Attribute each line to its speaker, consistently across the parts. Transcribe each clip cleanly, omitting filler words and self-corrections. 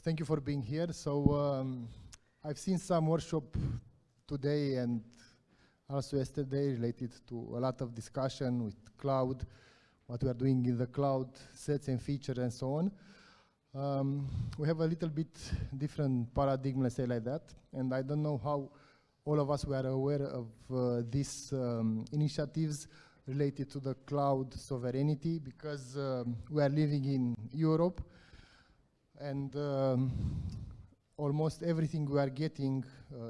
Speaker 1: Thank you for being here. So I've seen some workshop today and also yesterday related to a lot of discussion with cloud, what we are doing in the cloud, sets and features and so on. We have a little bit different paradigm, let's say like that, and I don't know how all of us were aware of these initiatives related to the cloud sovereignty, because we are living in Europe, and almost everything we are getting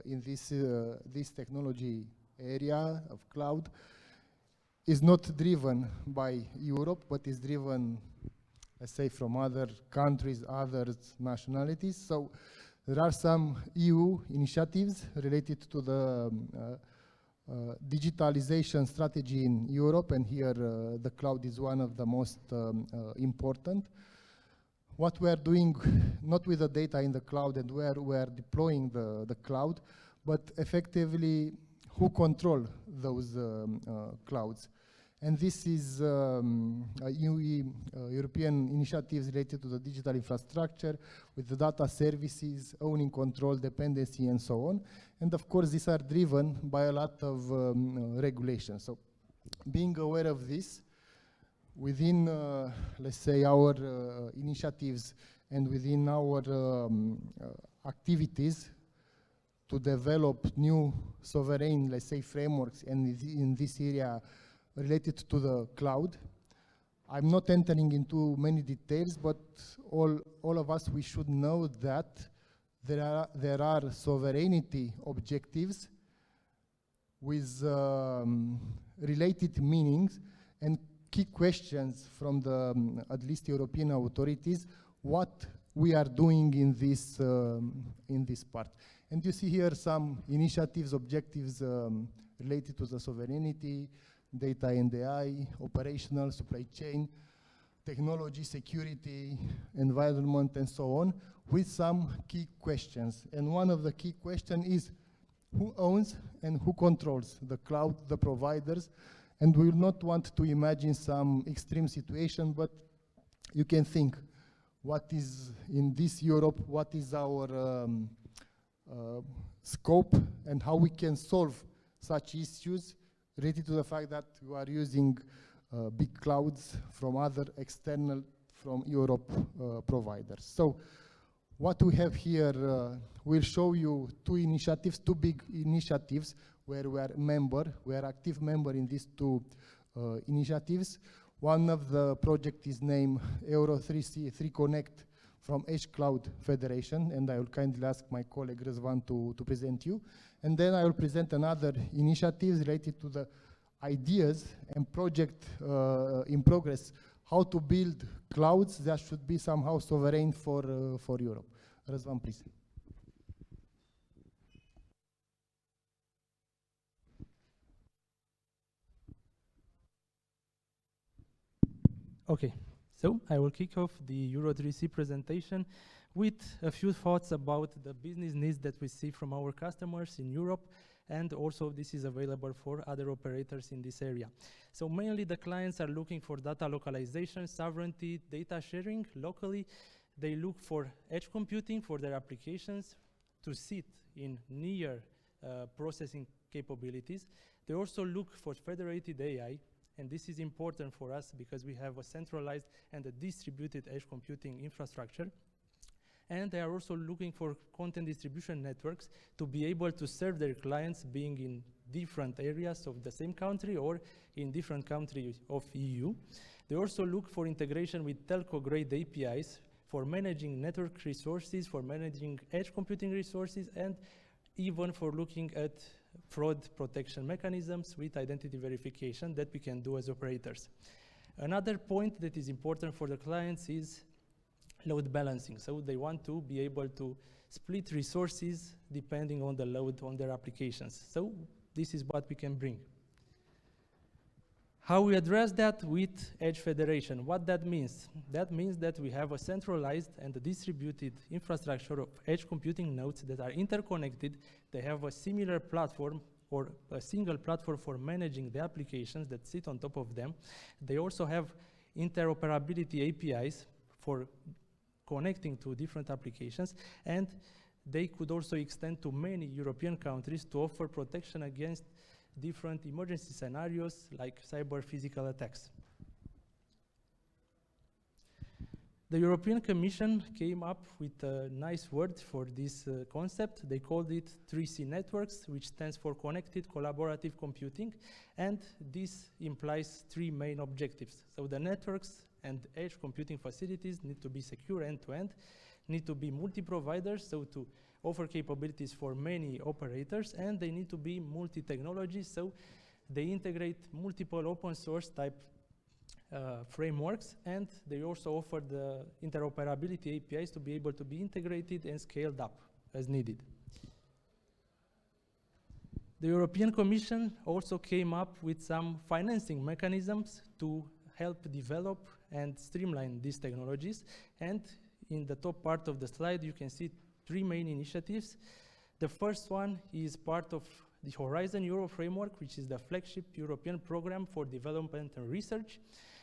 Speaker 1: in this technology area of cloud is not driven by Europe, but is driven, let's say, from other countries, other nationalities. So there are some EU initiatives related to the digitalization strategy in Europe, and here the cloud is one of the most important. What we are doing, not with the data in the cloud and where we are deploying the cloud, but effectively who control those clouds. And this is European initiatives related to the digital infrastructure with the data services, owning control, dependency, and so on. And of course, these are driven by a lot of regulations. So being aware of this, within, let's say, our initiatives and within our activities to develop new sovereign, let's say, frameworks and in this area related to the cloud. I'm not entering into many details, but all of us, we should know that there are sovereignty objectives with related meanings and key questions from the, at least European authorities, what we are doing in this part. And you see here some initiatives, objectives related to the sovereignty, data and AI, operational, supply chain, technology, security, environment, and so on, with some key questions. And one of the key questions is who owns and who controls the cloud, the providers. And we will not want to imagine some extreme situation, but you can think what is in this Europe, what is our scope, and how we can solve such issues related to the fact that we are using big clouds from other external, from Europe providers. So what we have here, we'll show you two initiatives, two big initiatives where we are active member in these two initiatives. One of the project is named Euro 3 Connect from Edge-Cloud Federation, and I will kindly ask my colleague Razvan to present you. And then I will present another initiative related to the ideas and project in progress, how to build clouds that should be somehow sovereign for Europe. Razvan, please.
Speaker 2: Okay, so I will kick off the Euro 3C presentation with a few thoughts about the business needs that we see from our customers in Europe, and also this is available for other operators in this area. So mainly the clients are looking for data localization, sovereignty, data sharing locally. They look for edge computing for their applications to sit in near processing capabilities. They also look for federated AI, and this is important for us because we have a centralized and a distributed edge computing infrastructure. And they are also looking for content distribution networks to be able to serve their clients being in different areas of the same country or in different countries of EU. They also look for integration with telco-grade APIs for managing network resources, for managing edge computing resources, and even for looking at fraud protection mechanisms with identity verification that we can do as operators. Another point that is important for the clients is load balancing. So they want to be able to split resources depending on the load on their applications. So this is what we can bring. How we address that with Edge Federation? What that means? That means that we have a centralized and a distributed infrastructure of edge computing nodes that are interconnected. They have a similar platform or a single platform for managing the applications that sit on top of them. They also have interoperability APIs for connecting to different applications, and they could also extend to many European countries to offer protection against different emergency scenarios like cyber physical attacks. The European Commission came up with a nice word for this concept. They called it 3C networks, which stands for Connected Collaborative Computing, and this implies three main objectives. So the networks and edge computing facilities need to be secure end-to-end, need to be multi-providers, so to offer capabilities for many operators, and they need to be multi-technology, so they integrate multiple open source type frameworks, and they also offer the interoperability APIs to be able to be integrated and scaled up as needed. The European Commission also came up with some financing mechanisms to help develop and streamline these technologies, and in the top part of the slide you can see three main initiatives. The first one is part of the Horizon Europe framework, which is the flagship European program for development and research.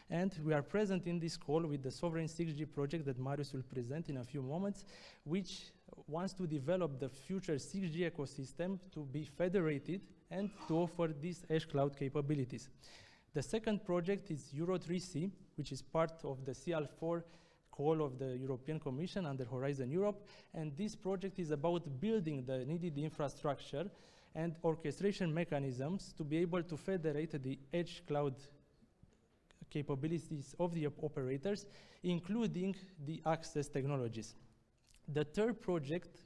Speaker 2: And we are present in this call with the Sovereign 6G project that Marius will present in a few moments, which wants to develop the future 6G ecosystem to be federated and to offer these edge cloud capabilities. The second project is Euro 3C, which is part of the CL4 call of the European Commission under Horizon Europe. And this project is about building the needed infrastructure and orchestration mechanisms to be able to federate the edge cloud capabilities of the operators, including the access technologies. The third project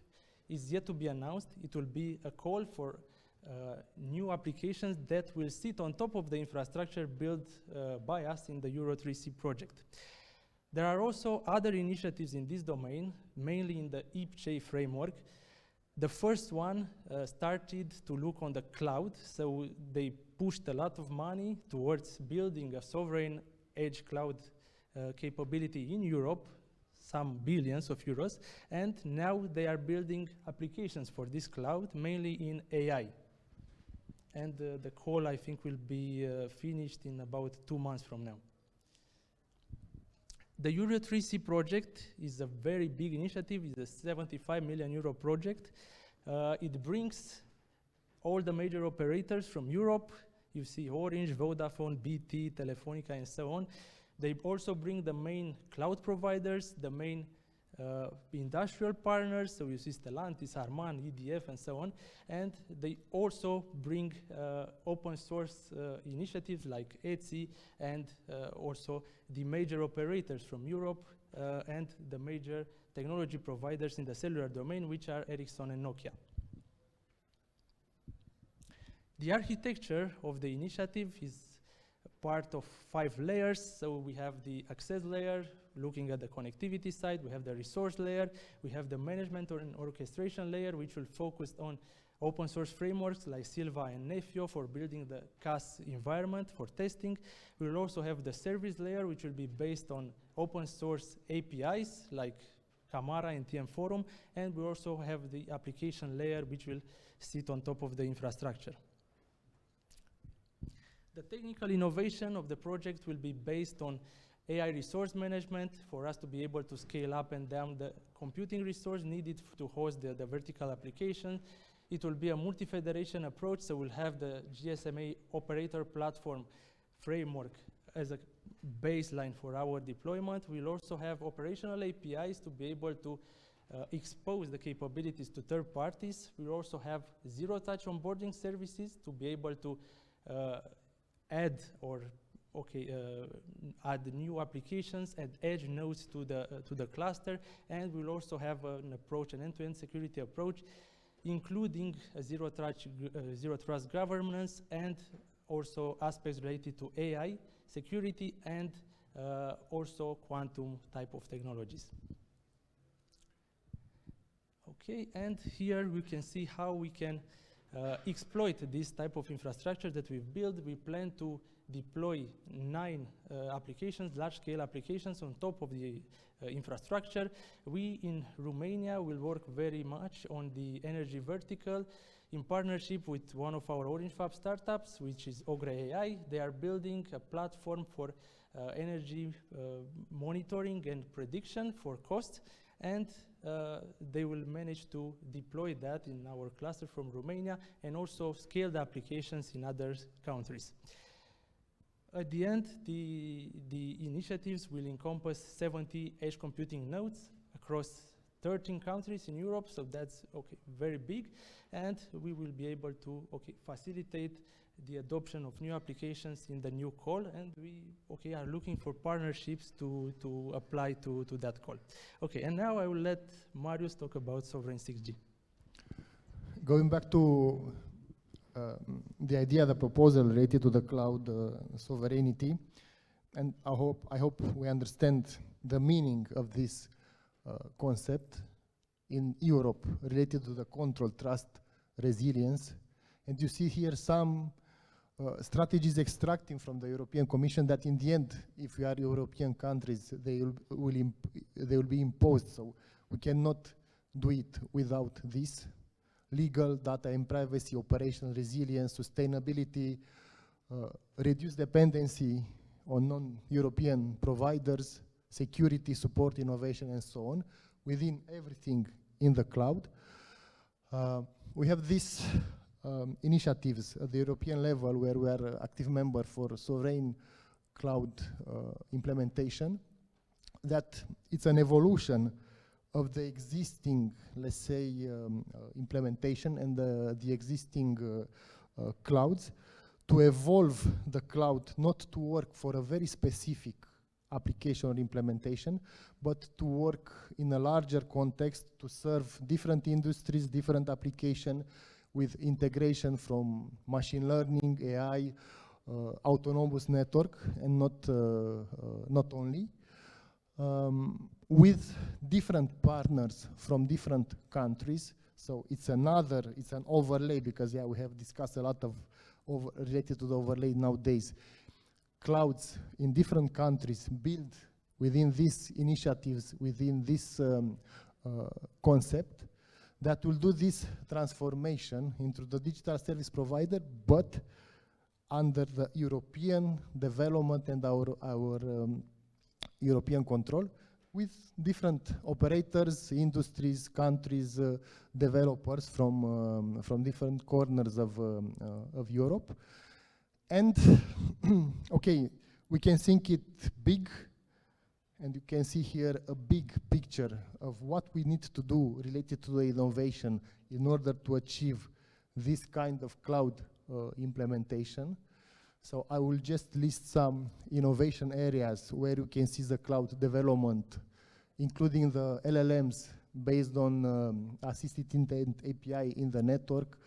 Speaker 2: is yet to be announced. It will be a call for new applications that will sit on top of the infrastructure built by us in the Euro 3C project. There are also other initiatives in this domain, mainly in the IPCEI framework. The first one started to look on the cloud, so they pushed a lot of money towards building a sovereign edge cloud capability in Europe, some billions of euros, and now they are building applications for this cloud, mainly in AI. And the call, I think, will be finished in about 2 months from now. The Euro 3C project is a very big initiative. It's a 75 million euro project. It brings all the major operators from Europe. You see Orange, Vodafone, BT, Telefonica, and so on. They also bring the main cloud providers, the main industrial partners, so you see Stellantis, Harman, EDF, and so on. And they also bring open source initiatives like Etsy, and also the major operators from Europe and the major technology providers in the cellular domain, which are Ericsson and Nokia. The architecture of the initiative is part of 5 layers. So we have the access layer, looking at the connectivity side. We have the resource layer. We have the management and orchestration layer, which will focus on open source frameworks like Silva and Nefio for building the CAS environment for testing. We will also have the service layer, which will be based on open source APIs like Camara and TM Forum. And we also have the application layer, which will sit on top of the infrastructure. The technical innovation of the project will be based on AI resource management for us to be able to scale up and down the computing resource needed to host the vertical application. It will be a multi-federation approach, so we'll have the GSMA operator platform framework as a baseline for our deployment. We'll also have operational APIs to be able to expose the capabilities to third parties. We'll also have zero-touch onboarding services to be able to add new applications and edge nodes to the cluster, and we'll also have an approach, an end-to-end security approach, including a zero trust governance, and also aspects related to AI security and also quantum type of technologies. Okay, and here we can see how we can exploit this type of infrastructure that we've built. We plan to deploy 9 applications, large-scale applications on top of the infrastructure. We in Romania will work very much on the energy vertical. in partnership with one of our Orange Fab startups, which is Ogre AI. They are building a platform for energy monitoring and prediction for cost, and they will manage to deploy that in our cluster from Romania and also scale the applications in other countries. At the end, the initiatives will encompass 70 edge computing nodes across 13 countries in Europe, so that's very big, and we will be able to facilitate the adoption of new applications in the new call, and we are looking for partnerships to apply to that call. And now I will let Marius talk about sovereign 6G.
Speaker 1: Going back to the idea, the proposal related to the cloud sovereignty, and I hope we understand the meaning of this concept in Europe related to the control, trust, resilience. And you see here some strategies extracting from the European Commission that in the end, if we are European countries, they will be imposed. So we cannot do it without this. Legal, data and privacy, operational resilience, sustainability, reduce dependency on non-European providers, security, support, innovation, and so on, within everything in the cloud. We have these initiatives at the European level where we are active member for sovereign cloud implementation, that it's an evolution of the existing, let's say, implementation and the existing clouds, to evolve the cloud not to work for a very specific application or implementation, but to work in a larger context to serve different industries, different application with integration from machine learning, AI, autonomous network, and not only. With different partners from different countries. So it's an overlay, because we have discussed a lot of related to the overlay nowadays. Clouds in different countries build within these initiatives, within this concept, that will do this transformation into the digital service provider, but under the European development and our European control, with different operators, industries, countries, developers from different corners of Europe. And we can think it big, and you can see here a big picture of what we need to do related to the innovation in order to achieve this kind of cloud implementation. So I will just list some innovation areas where you can see the cloud development, including the LLMs based on assisted intent API in the network,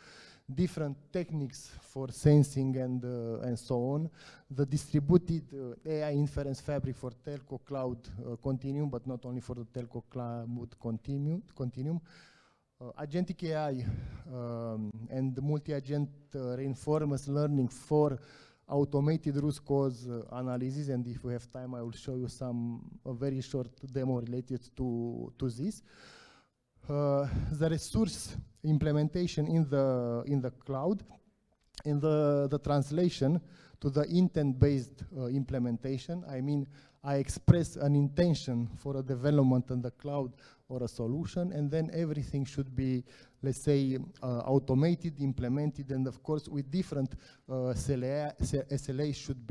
Speaker 1: different techniques for sensing and so on, the distributed AI inference fabric for telco cloud continuum, but not only for the telco cloud continuum, agentic AI and multi-agent reinforcement learning for automated root cause analysis, and if we have time, I will show you a very short demo related to this. The resource implementation in the cloud, and the translation to the intent-based implementation. I mean, I express an intention for a development in the cloud or a solution, and then everything should be, let's say, automated, implemented, and of course with different SLAs should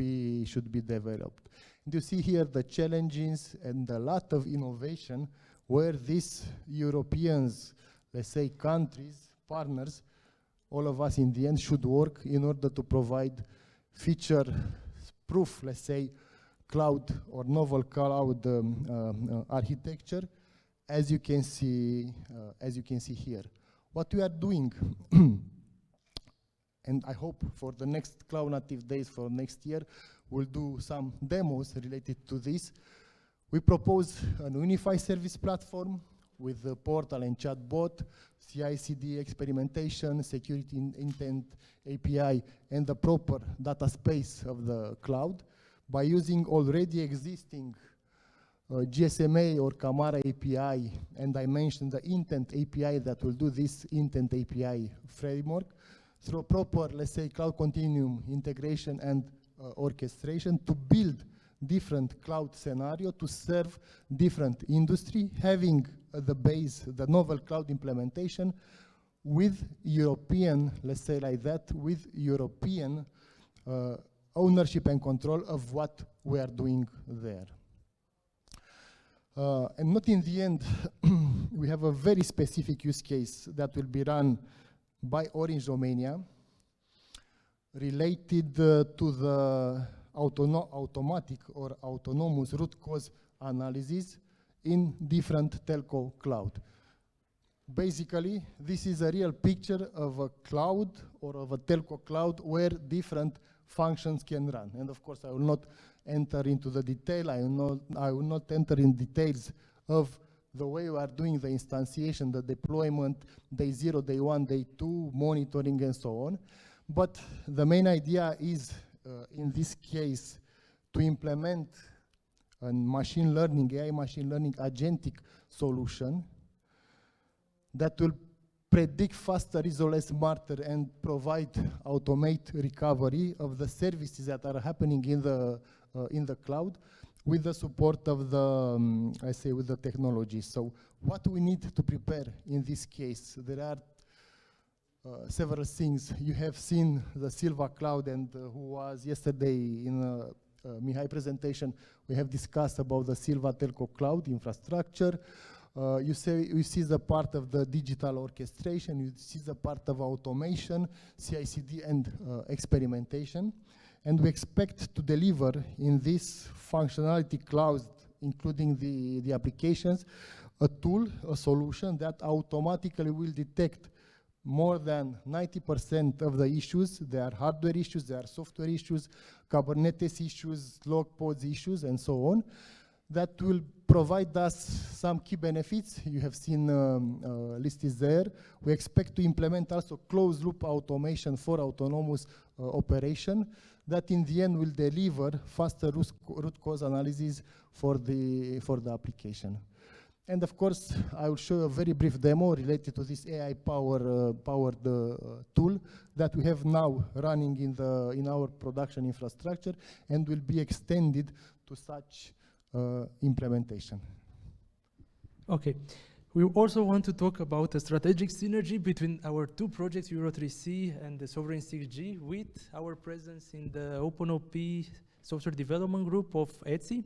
Speaker 1: be developed. And you see here the challenges and a lot of innovation where these Europeans, let's say, countries, partners, all of us in the end should work in order to provide feature-proof, let's say, cloud or novel cloud architecture, as you can see here. What we are doing, and I hope for the next Cloud Native Days for next year, we'll do some demos related to this. We propose a unified service platform with the portal and chatbot, CI/CD experimentation, security intent API, and the proper data space of the cloud by using already existing GSMA or Camara API, and I mentioned the intent API that will do this intent API framework through proper, let's say, cloud continuum integration and orchestration to build different cloud scenario to serve different industry, having at the base the novel cloud implementation with European, let's say like that, with European ownership and control of what we are doing there. And not in the end, we have a very specific use case that will be run by Orange Romania related to the automatic or autonomous root cause analysis in different telco cloud. Basically, this is a real picture of a cloud or of a telco cloud where different functions can run. And of course, I will not enter into the detail. I will not enter in details of the way we are doing the instantiation, the deployment, day 0, day 1, day 2, monitoring, and so on. But the main idea is, in this case, to implement a machine learning, AI machine learning agentic solution that will predict faster, resolve smarter, and provide automate recovery of the services that are happening in the cloud with the support of the, I say, with the technology. So what we need to prepare in this case, there are several things. You have seen the Silva Cloud, and who was yesterday in Mihai presentation, we have discussed about the Silva Telco Cloud infrastructure. You see the part of the digital orchestration, you see the part of automation, CI/CD, and experimentation. And we expect to deliver in this functionality cloud, including the applications, a tool, a solution that automatically will detect more than 90% of the issues. There are hardware issues, there are software issues, Kubernetes issues, log pods issues, and so on. That will provide us some key benefits. You have seen listed there. We expect to implement also closed loop automation for autonomous operation that in the end will deliver faster root cause analysis for the application. And of course, I will show a very brief demo related to this AI powered tool that we have now running in our production infrastructure and will be extended to such implementation.
Speaker 2: Okay. We also want to talk about a strategic synergy between our two projects, Euro3C and the Sovereign 6G, with our presence in the OpenOP software development group of ETSI,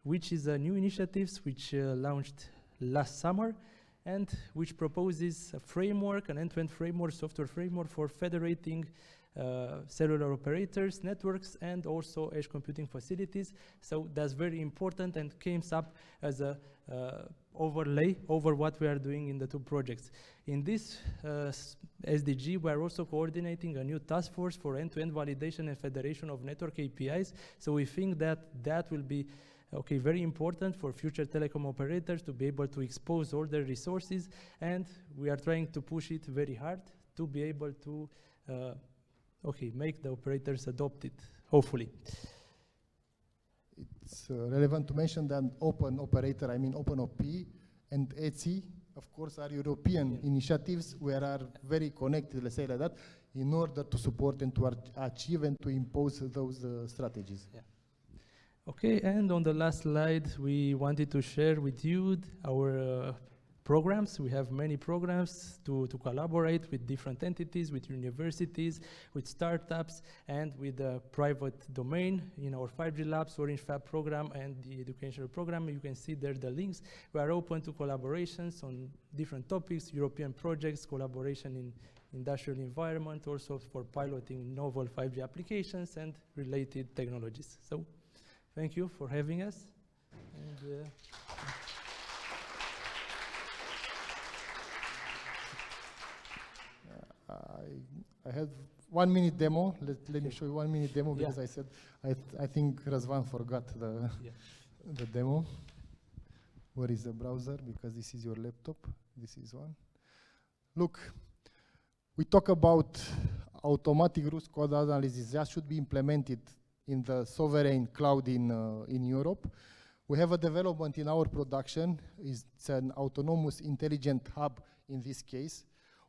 Speaker 2: which is a new initiative which launched last summer and which proposes a framework, an end-to-end framework, software framework for federating cellular operators, networks, and also edge computing facilities. So that's very important and came up as a overlay over what we are doing in the two projects. In this SDG, we are also coordinating a new task force for end-to-end validation and federation of network APIs. So we think that that will be very important for future telecom operators to be able to expose all their resources, and we are trying to push it very hard to be able to make the operators adopt it, hopefully.
Speaker 1: It's relevant to mention that Open Operator, I mean OpenOP and ETSI, of course, are European initiatives where are very connected, let's say like that, in order to support and to achieve and to impose those strategies.
Speaker 2: Yeah. Okay, and on the last slide, we wanted to share with you our programs. We have many programs to collaborate with different entities, with universities, with startups, and with the private domain in our 5G Labs, Orange Fab program, and the educational program. You can see there the links. We are open to collaborations on different topics, European projects, collaboration in industrial environment, also for piloting novel 5G applications and related technologies. So, thank you for having us. And,
Speaker 1: I had 1 minute demo. Let me show you 1 minute demo because I said I think Razvan forgot the demo. Where is the browser? Because this is your laptop. This is one. Look, we talk about automatic root cause analysis that should be implemented in the sovereign cloud in Europe. We have a development in our production. It's an autonomous intelligent hub in this case.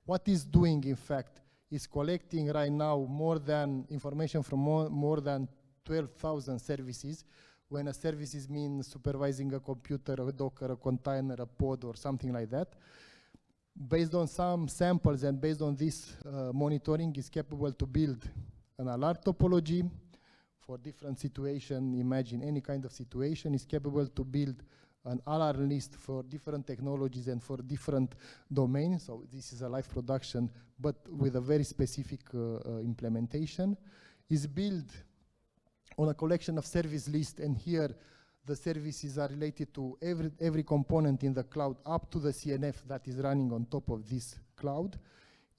Speaker 1: What it's doing, in fact, is collecting right now more than information from more than 12,000 services. When a services means supervising a computer, a Docker, a container, a pod, or something like that. Based on some samples and based on this monitoring, is capable to build an alert topology for different situation. Imagine any kind of situation. Is capable to build an alarm list for different technologies and for different domains. So this is a live production, but with a very specific implementation. Is built on a collection of service lists, and here the services are related to every component in the cloud up to the CNF that is running on top of this cloud.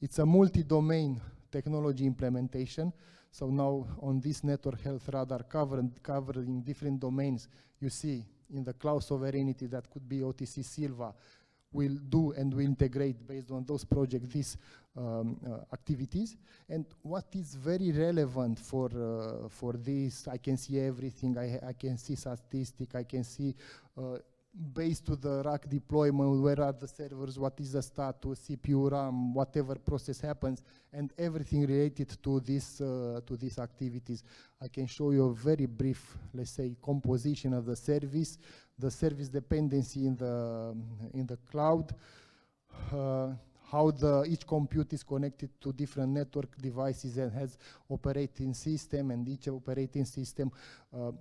Speaker 1: It's a multi-domain technology implementation. So now on this network health radar covering different domains, you see in the cloud sovereignty that could be OTC Silva, will do and will integrate based on those projects these activities. And what is very relevant for this, I can see everything, I can see statistic, I can see based to the rack deployment, where are the servers, what is the status, CPU, RAM, whatever process happens, and everything related to these activities. I can show you a very brief, let's say, composition of the service dependency in the cloud, how each compute is connected to different network devices and has operating system, and each operating system,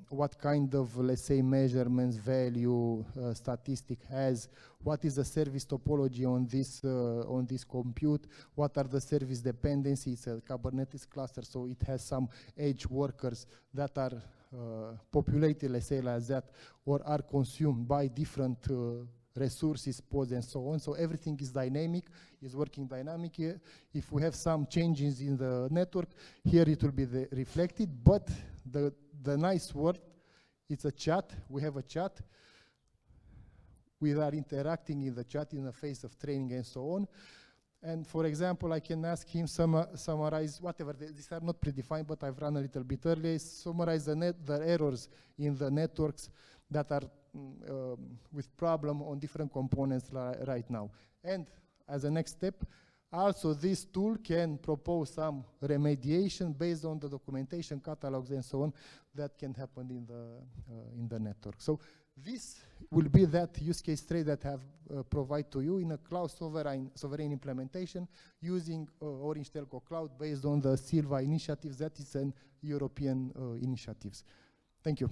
Speaker 1: what kind of, let's say, measurements, value, statistic has, what is the service topology on this compute, what are the service dependencies. It's a Kubernetes cluster, so it has some edge workers that are populated, let's say like that, or are consumed by different resources, pods, and so on. So everything is dynamic, is working dynamic here. If we have some changes in the network, here it will be reflected, but the nice word, it's a chat. We have a chat. We are interacting in the chat in the phase of training and so on. And for example, I can ask him summarize whatever, these are not predefined, but I've run a little bit earlier, summarize the errors in the networks that are with problem on different components right now. And as a next step, also this tool can propose some remediation based on the documentation, catalogs, and so on that can happen in the network. So this will be that use case tray that I have provide to you in a cloud sovereign implementation using Orange Telco Cloud based on the Silva initiatives, that is an European initiatives. Thank you.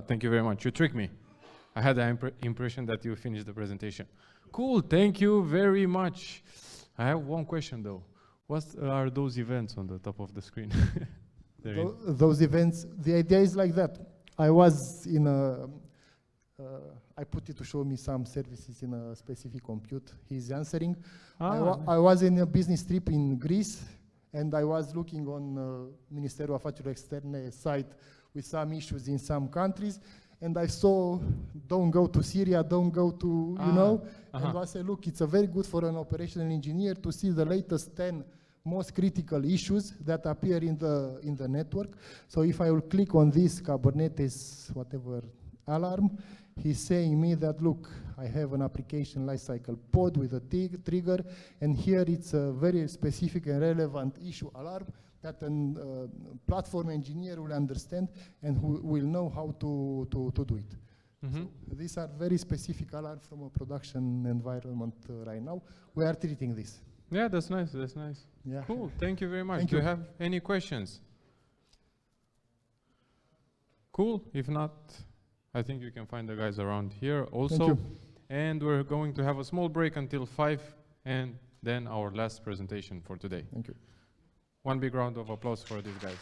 Speaker 3: Thank you very much. You tricked me. I had the impression that you finished the presentation. Cool, thank you very much. I have one question though. What are those events on the top of the screen?
Speaker 1: Those events, the idea is like that. I was in a, I put it to show me some services in a specific compute. He's answering. I was in a business trip in Greece, and I was looking on Ministerul Afacerilor Externe site with some issues in some countries, and I saw, don't go to Syria, don't go to, you know, and I said, look, it's a very good for an operational engineer to see the latest 10 most critical issues that appear in the network. So if I will click on this Kubernetes, whatever, alarm, he's saying me that, look, I have an application lifecycle pod with a trigger, and here it's a very specific and relevant issue alarm that a platform engineer will understand and who will know how to do it. Mm-hmm. So these are very specific alarms from a production environment right now. We are treating this.
Speaker 3: Yeah, that's nice, that's nice. Yeah. Cool, thank you very much. Do you have any questions? Cool, if not, I think you can find the guys around here also.
Speaker 1: Thank you.
Speaker 3: And we're going to have a small break until 5, and then our last presentation for today.
Speaker 1: Thank you.
Speaker 3: One big round of applause for these guys.